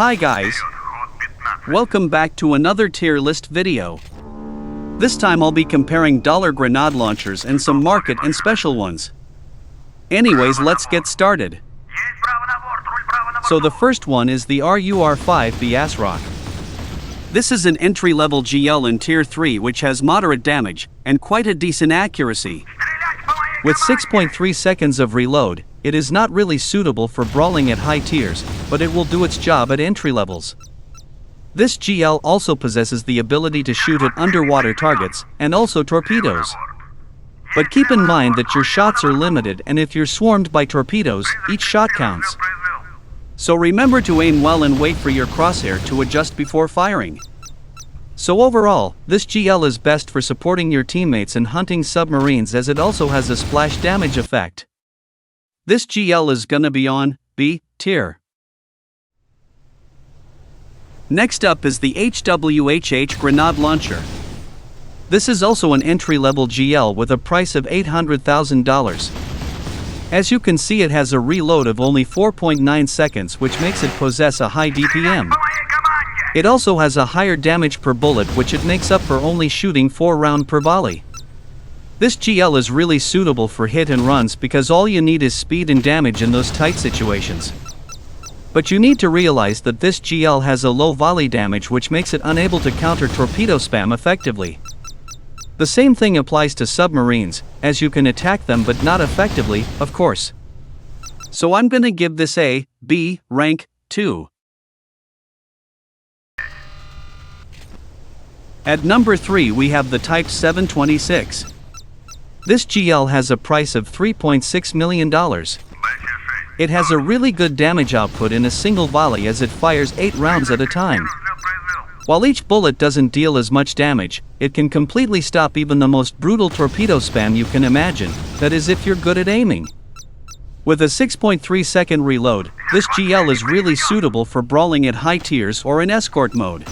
Hi guys, welcome back to another tier list video. This time I'll be comparing dollar grenade launchers and some market and special ones. Anyways, let's get started. So the first one is the RUR-5 Bassrock. This is an entry-level GL in Tier 3 which has moderate damage and quite a decent accuracy. With 6.3 seconds of reload, it is not really suitable for brawling at high tiers, but it will do its job at entry levels. This GL also possesses the ability to shoot at underwater targets and also torpedoes. But keep in mind that your shots are limited, and if you're swarmed by torpedoes, each shot counts. So remember to aim well and wait for your crosshair to adjust before firing. So overall, this GL is best for supporting your teammates and hunting submarines, as it also has a splash damage effect. This GL is gonna be on B tier. Next up is the HWHH grenade launcher. This is also an entry-level GL with a price of $800,000. As you can see, it has a reload of only 4.9 seconds, which makes it possess a high DPM. It also has a higher damage per bullet, which it makes up for only shooting 4 rounds per volley. This GL is really suitable for hit and runs because all you need is speed and damage in those tight situations. But you need to realize that this GL has a low volley damage, which makes it unable to counter torpedo spam effectively. The same thing applies to submarines, as you can attack them but not effectively, of course. So I'm gonna give this a B rank 2. At number 3 we have the Type 726. This GL has a price of $3.6 million. It has a really good damage output in a single volley, as it fires 8 rounds at a time. While each bullet doesn't deal as much damage, it can completely stop even the most brutal torpedo spam you can imagine, that is if you're good at aiming. With a 6.3 second reload, this GL is really suitable for brawling at high tiers or in escort mode.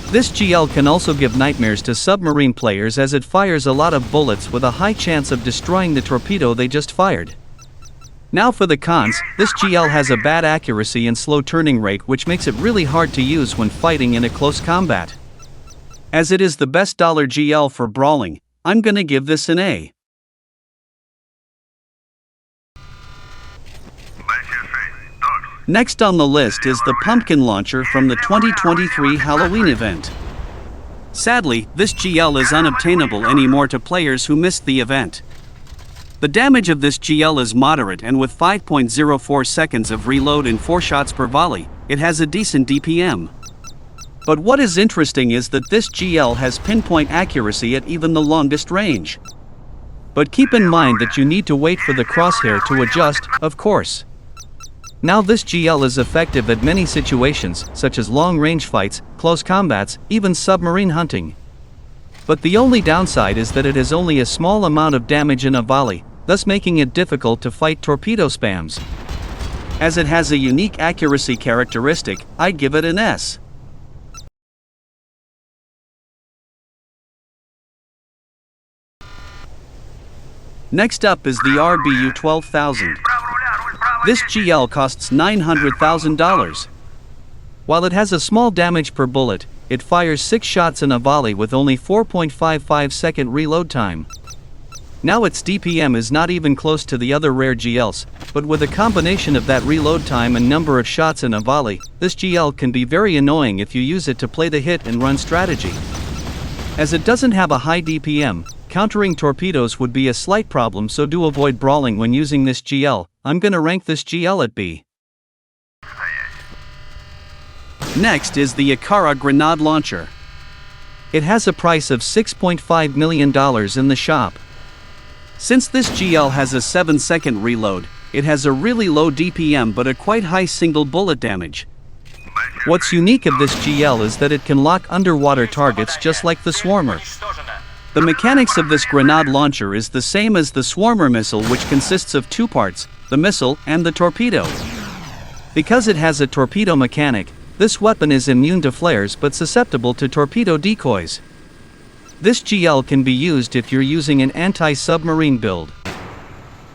This GL can also give nightmares to submarine players, as it fires a lot of bullets with a high chance of destroying the torpedo they just fired. Now for the cons, this GL has a bad accuracy and slow turning rate, which makes it really hard to use when fighting in a close combat. As it is the best dollar GL for brawling, I'm gonna give this an A. Next on the list is the pumpkin launcher from the 2023 Halloween event. Sadly, this GL is unobtainable anymore to players who missed the event. The damage of this GL is moderate, and with 5.04 seconds of reload and 4 shots per volley, it has a decent DPM. But what is interesting is that this GL has pinpoint accuracy at even the longest range. But keep in mind that you need to wait for the crosshair to adjust, of course. Now this GL is effective at many situations, such as long-range fights, close combats, even submarine hunting. But the only downside is that it has only a small amount of damage in a volley, thus making it difficult to fight torpedo spams. As it has a unique accuracy characteristic, I'd give it an S. Next up is the RBU 12,000. This GL costs $900,000. While it has a small damage per bullet, it fires 6 shots in a volley with only 4.55 second reload time. Now its DPM is not even close to the other rare GLs, but with a combination of that reload time and number of shots in a volley, this GL can be very annoying if you use it to play the hit and run strategy. As it doesn't have a high DPM, countering torpedoes would be a slight problem, so do avoid brawling when using this GL. I'm gonna rank this GL at B. Next is the AARA grenade launcher. It has a price of $6.5 million in the shop. Since this GL has a 7-second reload, it has a really low DPM but a quite high single bullet damage. What's unique of this GL is that it can lock underwater targets just like the Swarmer. The mechanics of this grenade launcher is the same as the Swarmer missile, which consists of 2 parts, the missile and the torpedo. Because it has a torpedo mechanic, this weapon is immune to flares but susceptible to torpedo decoys. This GL can be used if you're using an anti-submarine build.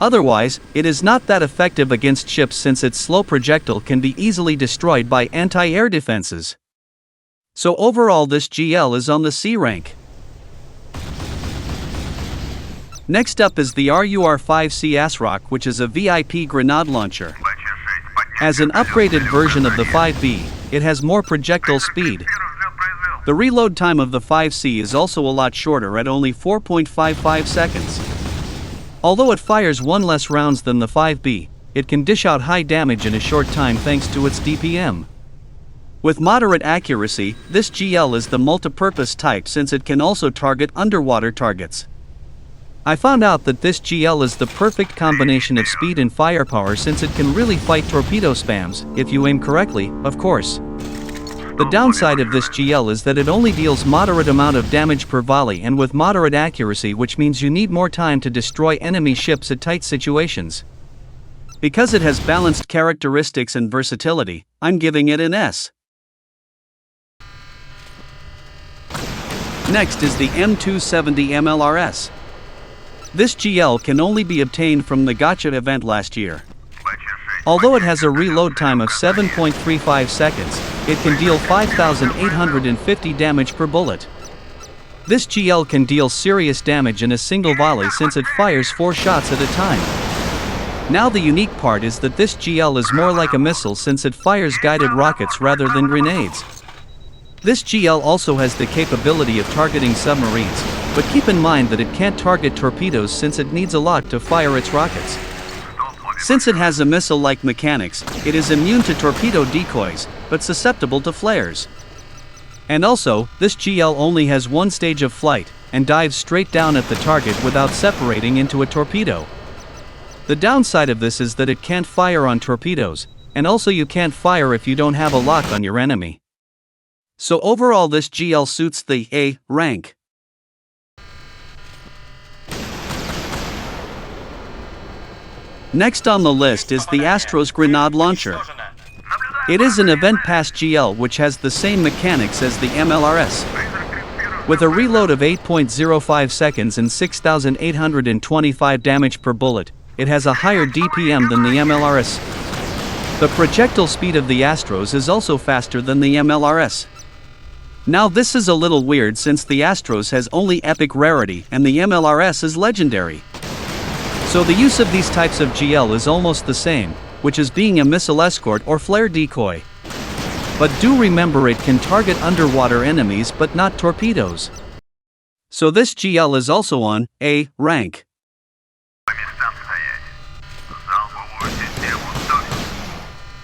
Otherwise, it is not that effective against ships since its slow projectile can be easily destroyed by anti-air defenses. So overall this GL is on the C rank. Next up is the RUR-5C Bassrock, which is a VIP grenade launcher. As an upgraded version of the 5B, it has more projectile speed. The reload time of the 5C is also a lot shorter at only 4.55 seconds. Although it fires one less rounds than the 5B, it can dish out high damage in a short time thanks to its DPM. With moderate accuracy, this GL is the multi-purpose type since it can also target underwater targets. I found out that this GL is the perfect combination of speed and firepower since it can really fight torpedo spams, if you aim correctly, of course. The downside of this GL is that it only deals moderate amount of damage per volley and with moderate accuracy, which means you need more time to destroy enemy ships at tight situations. Because it has balanced characteristics and versatility, I'm giving it an S. Next is the M270 MLRS. This GL can only be obtained from the Gotcha event last year. Although it has a reload time of 7.35 seconds, it can deal 5,850 damage per bullet. This GL can deal serious damage in a single volley since it fires 4 shots at a time. Now the unique part is that this GL is more like a missile since it fires guided rockets rather than grenades. This GL also has the capability of targeting submarines, but keep in mind that it can't target torpedoes since it needs a lot to fire its rockets. Since it has a missile-like mechanics, it is immune to torpedo decoys, but susceptible to flares. And also, this GL only has one stage of flight, and dives straight down at the target without separating into a torpedo. The downside of this is that it can't fire on torpedoes, and also you can't fire if you don't have a lock on your enemy. So overall this GL suits the A rank. Next on the list is the Astros grenade launcher. It is an event pass GL which has the same mechanics as the MLRS. With a reload of 8.05 seconds and 6,825 damage per bullet, it has a higher DPM than the MLRS. The projectile speed of the Astros is also faster than the MLRS. Now this is a little weird since the Astros has only epic rarity and the MLRS is legendary. So the use of these types of GL is almost the same, which is being a missile escort or flare decoy. But do remember it can target underwater enemies but not torpedoes. So this GL is also on A rank.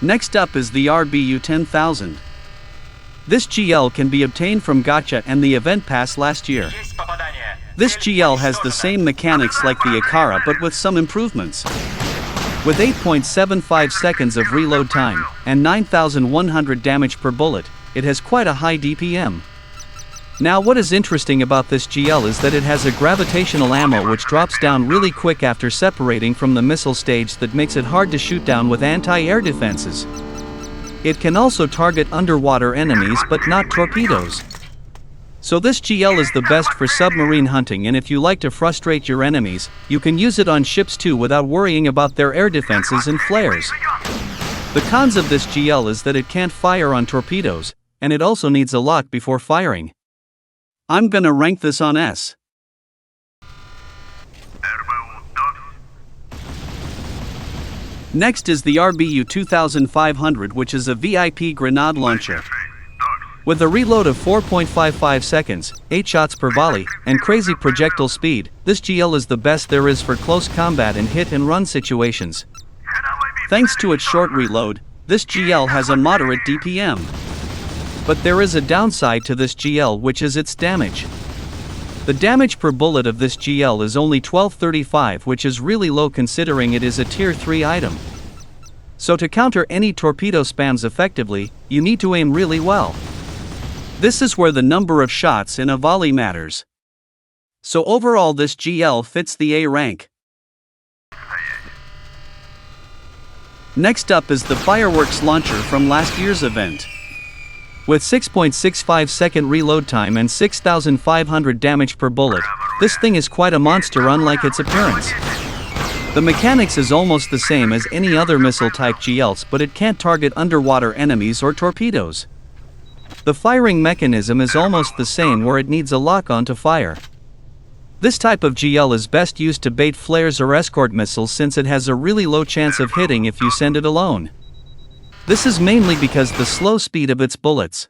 Next up is the RBU 10,000. This GL can be obtained from Gotcha and the event pass last year. This GL has the same mechanics like the AARA but with some improvements. With 8.75 seconds of reload time and 9,100 damage per bullet, it has quite a high DPM. Now what is interesting about this GL is that it has a gravitational ammo which drops down really quick after separating from the missile stage that makes it hard to shoot down with anti-air defenses. It can also target underwater enemies but not torpedoes. So this GL is the best for submarine hunting, and if you like to frustrate your enemies, you can use it on ships too without worrying about their air defenses and flares. The cons of this GL is that it can't fire on torpedoes, and it also needs a lock before firing. I'm gonna rank this on S. Next is the RBU 2500, which is a VIP grenade launcher. With a reload of 4.55 seconds, 8 shots per volley, and crazy projectile speed, this GL is the best there is for close combat and hit-and-run situations. Thanks to its short reload, this GL has a moderate DPM. But there is a downside to this GL, which is its damage. The damage per bullet of this GL is only 1235, which is really low considering it is a tier 3 item. So to counter any torpedo spams effectively, you need to aim really well. This is where the number of shots in a volley matters. So overall this GL fits the A rank. Next up is the fireworks launcher from last year's event. With 6.65 second reload time and 6,500 damage per bullet, this thing is quite a monster unlike its appearance. The The mechanics is almost the same as any other missile-type GLs, but it can't target underwater enemies or torpedoes. The firing mechanism is almost the same, where it needs a lock-on to fire. This type of GL is best used to bait flares or escort missiles, since it has a really low chance of hitting if you send it alone. This is mainly because the slow speed of its bullets.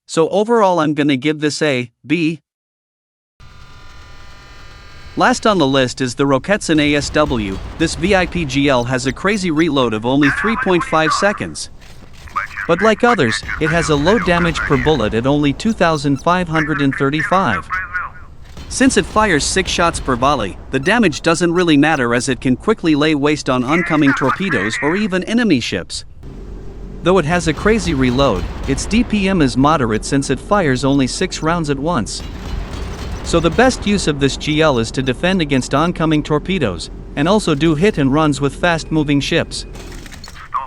So overall I'm gonna give this a B. Last on the list is the Roketsan ASW. This VIP GL has a crazy reload of only 3.5 seconds. But like others, it has a low damage per bullet at only 2,535. Since it fires 6 shots per volley, the damage doesn't really matter, as it can quickly lay waste on oncoming torpedoes or even enemy ships. Though it has a crazy reload, its DPM is moderate since it fires only 6 rounds at once. So the best use of this GL is to defend against oncoming torpedoes, and also do hit and runs with fast-moving ships.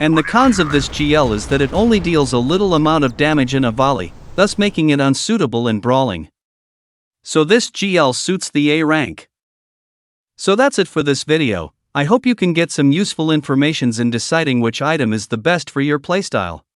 And the cons of this GL is that it only deals a little amount of damage in a volley, thus making it unsuitable in brawling. So this GL suits the A rank. So that's it for this video. I hope you can get some useful informations in deciding which item is the best for your playstyle.